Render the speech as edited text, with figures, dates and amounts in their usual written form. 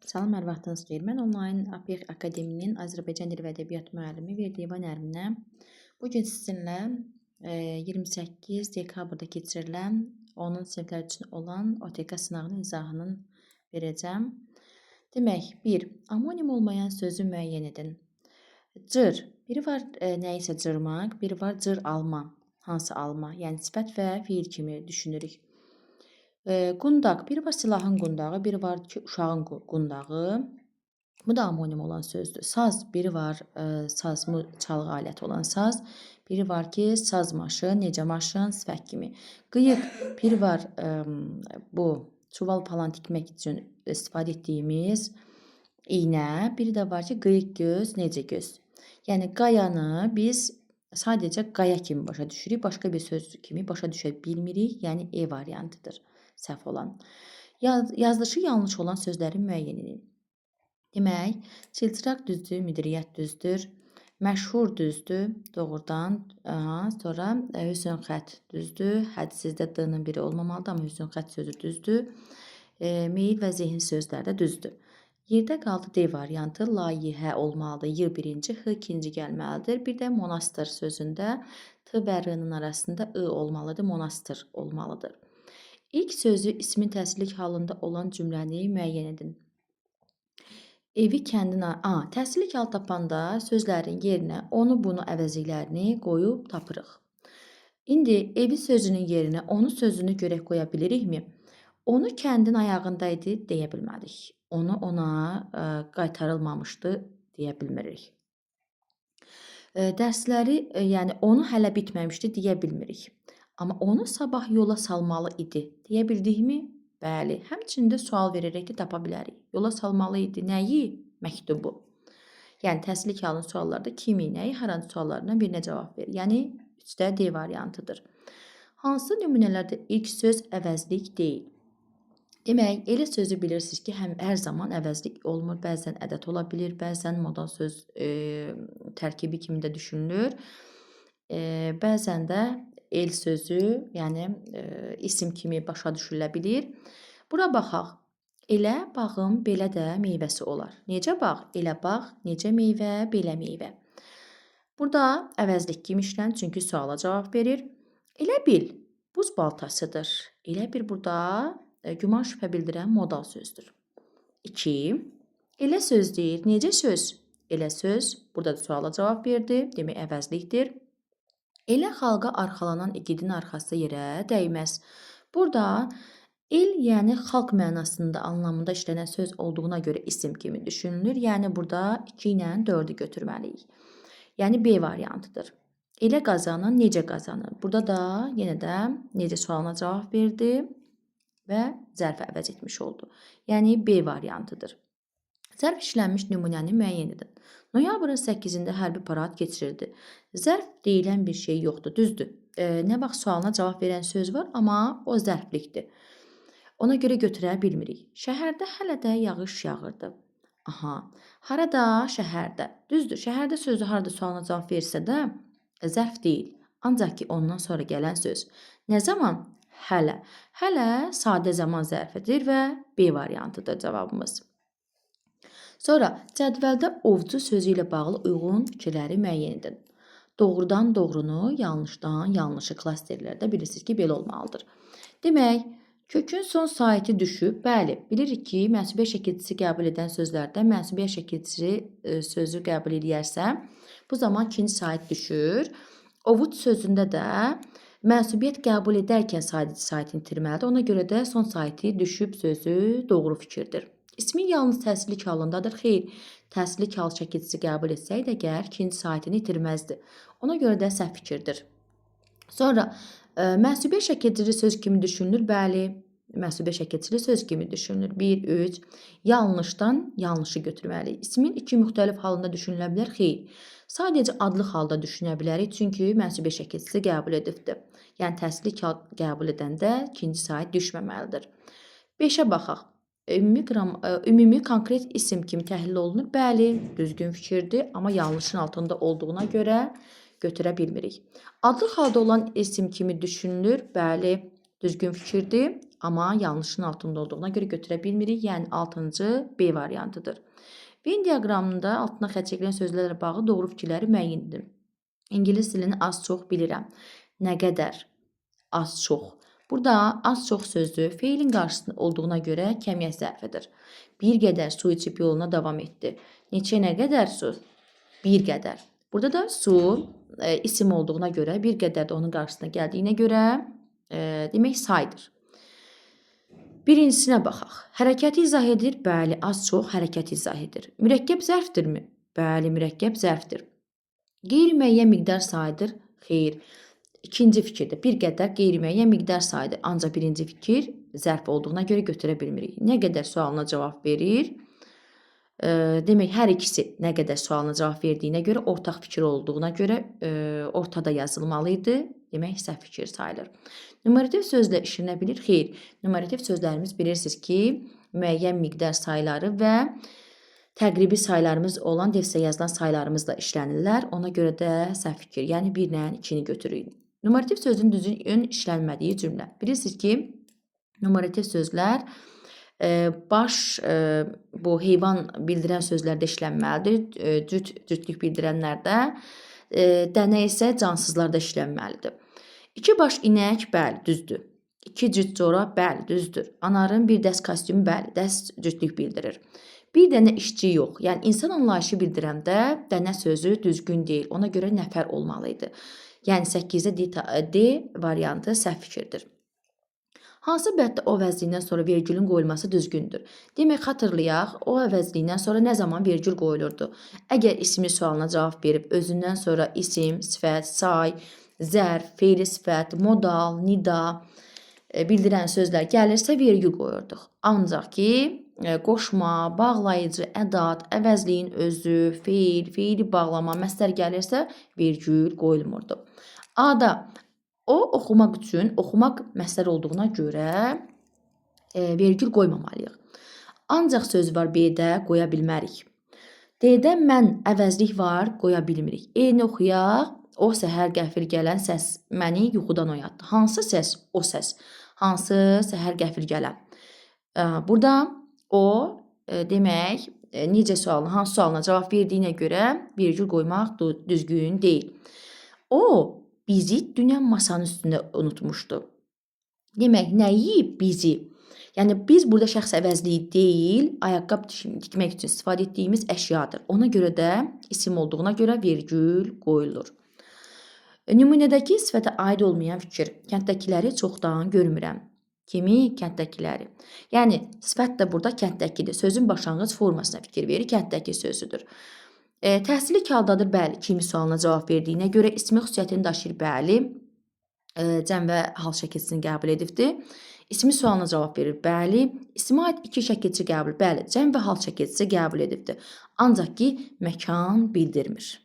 Salam, hər vaxtınız xeyir. Mən onlayn APEX Akademinin Azərbaycan Dili və Ədəbiyyat müəllimi Verdiyevan Nərminə bu gün sizinlə 28 dekabrda keçirilən 10 siniflər üçün olan OTK sınağının izahını verəcəm. Demək, 1. Amonim olmayan sözü müəyyən edin. Cır. Biri var nəyisə cırmaq, biri var cır alma. Hansı alma? Yəni sifət və fiil kimi düşünürük. Qundaq. Biri var silahın qundağı, biri var ki, uşağın qundağı. Bu da amonim olan sözdür. Saz. Biri var saz, çalğı aləti olan saz. Biri var ki, saz maşın, necə maşın, sifət kimi. Qıyıq. Biri var bu çuval falan tikmək üçün istifadə etdiyimiz iynə. Biri də var ki, qıyıq göz, necə göz. Yəni qayanı biz sadəcə qaya kimi başa düşürük, başqa bir söz kimi başa düşə bilmirik. Yəni E variantıdır səhv olan. Yazılışı yanlış olan sözləri müəyyən edin. Demək, çilçıraq düzdür, müdiriyyət düzdür, məşhur düzdür, doğrudan, sonra hüsn xət düzdür, hədsizdə D-nin biri olmamalıdır, amma hüsn xət sözü düzdür, meyil və zehin sözləri də düzdür. Yerdə qaldı D variantı, layihə olmalıdır, Y birinci, H ikinci gəlməlidir. Bir də monastır sözündə T və R-nın arasında I olmalıdır, monastır olmalıdır. İlk sözü ismin təsirlik halında olan cümləni müəyyən edin. Evi kəndinə, təsirlik hal tapanda sözlərin yerinə onu bunu əvəzliklərini qoyub tapırıq. İndi evi sözünün yerinə onu sözünü görək qoya bilirikmi? Onu kəndin ayağındaydı deyə bilmədik. Onu ona qaytarılmamışdı deyə bilmirik. Dərsləri, yəni onu hələ bitməmişdi deyə bilmirik. Amma onu sabah yola salmalı idi deyə bildikmi? Bəli, həmçində sual verərək də tapa bilərik. Yola salmalı idi nəyi? Məktubu. Yəni təsirlik halın suallarda kimi, nəyi, haranın suallarından birinə cavab verir. Yəni 3də D variantıdır. Hansı nümunələrdə ilk söz əvəzlik deyil? Demək, elə sözü bilirsiniz ki, hər zaman əvəzlik olmur. Bəzən ədət ola bilir, bəzən modal söz tərkibi kimi də düşünülür. Bəzən də el sözü, yəni isim kimi başa düşülə bilir. Bura baxaq. Elə bağın belə də meyvəsi olar. Necə bağ? Elə bağ, necə meyvə, belə meyvə. Burada əvəzlik kimi işlən, çünki suala cavab verir. Elə bil, buz baltasıdır. Elə bir burada güman şübhə bildirən modal sözdür. 2. Elə söz deyir. Necə söz? Elə söz. Burada da suala cavab verdi. Demək əvəzlikdir. Elə xalqa arxalanan igidin arxası yerə dəyməz. Burada el, yəni xalq mənasında, anlamında işlənən söz olduğuna görə isim kimi düşünülür. Yəni burada 2 ilə 4-ü götürməliyik. Yəni B variantıdır. Elə qazanın, necə qazanın? Burada da yenə də necə sualına cavab verdi və zərfi əvəz etmiş oldu. Yəni B variantıdır. Zərf işlənmiş nümunəni müəyyən edin. Noyabrın 8-də hərbi parad keçirildi. Zərf deyilən bir şey yoxdur, düzdür. Nə vaxt sualına cavab verən söz var, amma o zərflikdir. Ona görə götürə bilmirik. Şəhərdə hələ də yağış yağırdı. Harada? Şəhərdə. Düzdür, şəhərdə sözü harada sualına cavab versə də zərf deyil. Ancaq ki, ondan sonra gələn söz. Nə zaman? Hələ. Hələ sadə zaman zərfidir və B variantıdır cavabımız. Sonra cədvəldə ovcu sözü ilə bağlı uyğun fikirləri müəyyən edin. Doğrudan doğrunu, yanlışdan yanlışı klasterlərdə bilirsiniz ki, belə olmalıdır. Demək, kökün son saiti düşüb, bəli, bilirik ki, mənsubiyyət şəkilçisi qəbul edən sözlərdə mənsubiyyət şəkilçisi sözü qəbul edərsə, bu zaman ikinci sait düşür. Ovuc sözündə də mənsubiyyət qəbul edərkən saitini itirməlidir. Ona görə də son saiti düşüb sözü doğru fikirdir. İsmin yalnız təsirlik halındadır. Xeyr, təsirlik hal şəkilçisi qəbul etsəydi əgər ikinci saitini itirməzdi. Ona görə də səhv fikirdir. Sonra mənsubiyyət şəkilçili söz kimi düşünülür. Bəli, mənsubiyyət şəkilçili söz kimi düşünülür. 1, 3. Yanlışdan yanlışı götürməliyik. İsmin 2 müxtəlif halında düşünülə bilər. Xeyr, sadəcə adlıq halda düşünə bilərik. Çünki mənsubiyyət şəkilçisi qəbul edibdir. Yəni təsirlik hal qəbul edəndə ikinci sait düşməməlidir. 5-ə baxaq. Ümumi konkret isim kimi təhlil olunur. Bəli, düzgün fikirdir, amma yanlışın altında olduğuna görə götürə bilmirik. Adlıq halda olan isim kimi düşünülür. Bəli, düzgün fikirdir, Amma yanlışın altında olduğuna görə götürə bilmirik. Yəni 6-cı B variantıdır. Venn diaqramında altına xətt çəkilən sözlərlə bağlı doğru fikirləri müəyyən edin. İngilis dilini az-çox bilirəm. Nə qədər? Az-çox. Burada az-çox sözü feilin qarşısında olduğuna görə kəmiyyət zərfidir. Bir qədər su içib yoluna davam etdi. Neçə, nə qədər su? Bir qədər. Burada da su isim olduğuna görə, bir qədər də onun qarşısına gəldiyinə görə demək saydır. Birincisinə baxaq. Hərəkəti izah edir. Bəli, az-çox hərəkəti izah edir. Mürəkkəb zərfdirmi? Bəli, mürəkkəb zərfdir. Qeyri-müəyyən miqdar sayıdır. Xeyr. İkinci fikirdə bir qədər qeyri-müəyyən miqdar sayıdır. Ancaq birinci fikir zərf olduğuna görə götürə bilmirik. Nə qədər sualına cavab verir? Demək, hər ikisi nə qədər sualına cavab verdiyinə görə, ortaq fikir olduğuna görə ortada yazılmalı idi. Demək, səhv fikir sayılır. Numerativ sözlə işlənə bilir? Xeyr. Numerativ sözlərimiz bilirsiniz ki, müəyyən miqdar sayıları və təqribi sayılarımız olan defislə yazılan sayılarımızla işlənirlər. Ona görə də səhv fikir, yəni 1 ilə 2-ni götürürük. Numerativ sözün düzgün işlənmədiyi cümlə. Bilirsiniz ki, numerativ sözlər baş bu heyvan bildirən sözlərdə işlənməlidir. Cütlük bildirənlərdə, dənə isə cansızlarda işlənməlidir. 2 baş inək, bəli, düzdür. 2 cüt corab, bəli, düzdür. Anarın bir dəst kostyumu, bəli, dəst cütlük bildirir. Bir dənə işçi yox. Yəni insan anlayışı bildirəndə dənə sözü düzgün deyil. Ona görə nəfər olmalı idi. Yəni 8-də D variantı səhv fikirdir. Hansı bəddə o əvəzliyindən sonra vergülün qoyulması düzgündür? Demək, xatırlayaq, o əvəzliyindən sonra nə zaman vergül qoyulurdu? Əgər ismi sualına cavab verib, özündən sonra isim, sifət, say, zərf, feili sifət, modal, nida bildirən sözlər gəlirsə vergül qoyurduq. Ancaq ki, qoşma, bağlayıcı, ədat, əvəzliyin özü, feil, feili bağlama, məsdər gəlirsə vergül qoyulmurdu. A-da o oxumaq üçün, oxumaq məsdər olduğuna görə vergül qoymamalıyıq. Ancaq söz var B-də qoya bilmərik. D-də mən əvəzlik var, qoya bilmirik. E-ni oxuyaq. O səhər qəfil gələn səs məni yuxudan oyatdı. Hansı səs? O səs. Hansı səhər qəfil gələn? Burada o demək, necə sualına, hansı sualına cavab verdiyinə görə vergül qoymaq düzgün deyil. O bizi dünən masanın üstündə unutmuşdu. Demək, nəyi bizi? Yəni, biz burada şəxs əvəzliyi deyil, ayaqqabı tikmək üçün istifadə etdiyimiz əşyadır. Ona görə də isim olduğuna görə vergül qoyulur. Nümunədəki sifətə aid olmayan fikir. Kənddəkiləri çoxdan görmürəm. Kimi? Kənddəkiləri. Yəni, sifət də burada kənddəkidir. Sözün başlanğıc formasına fikir verir, kənddəki sözüdür. Təhsili kağıdadır, bəli, kimi sualına cavab verdiyinə görə ismi xüsusiyyətini daşıyır, bəli, cəm və hal şəkilçisini qəbul edibdir. İsmi sualına cavab verir, bəli, ismə aid 2 şəkilçi qəbul, bəli, cəm və hal şəkilçisi qəbul edibdir. Ancaq ki, məkan bildirmir.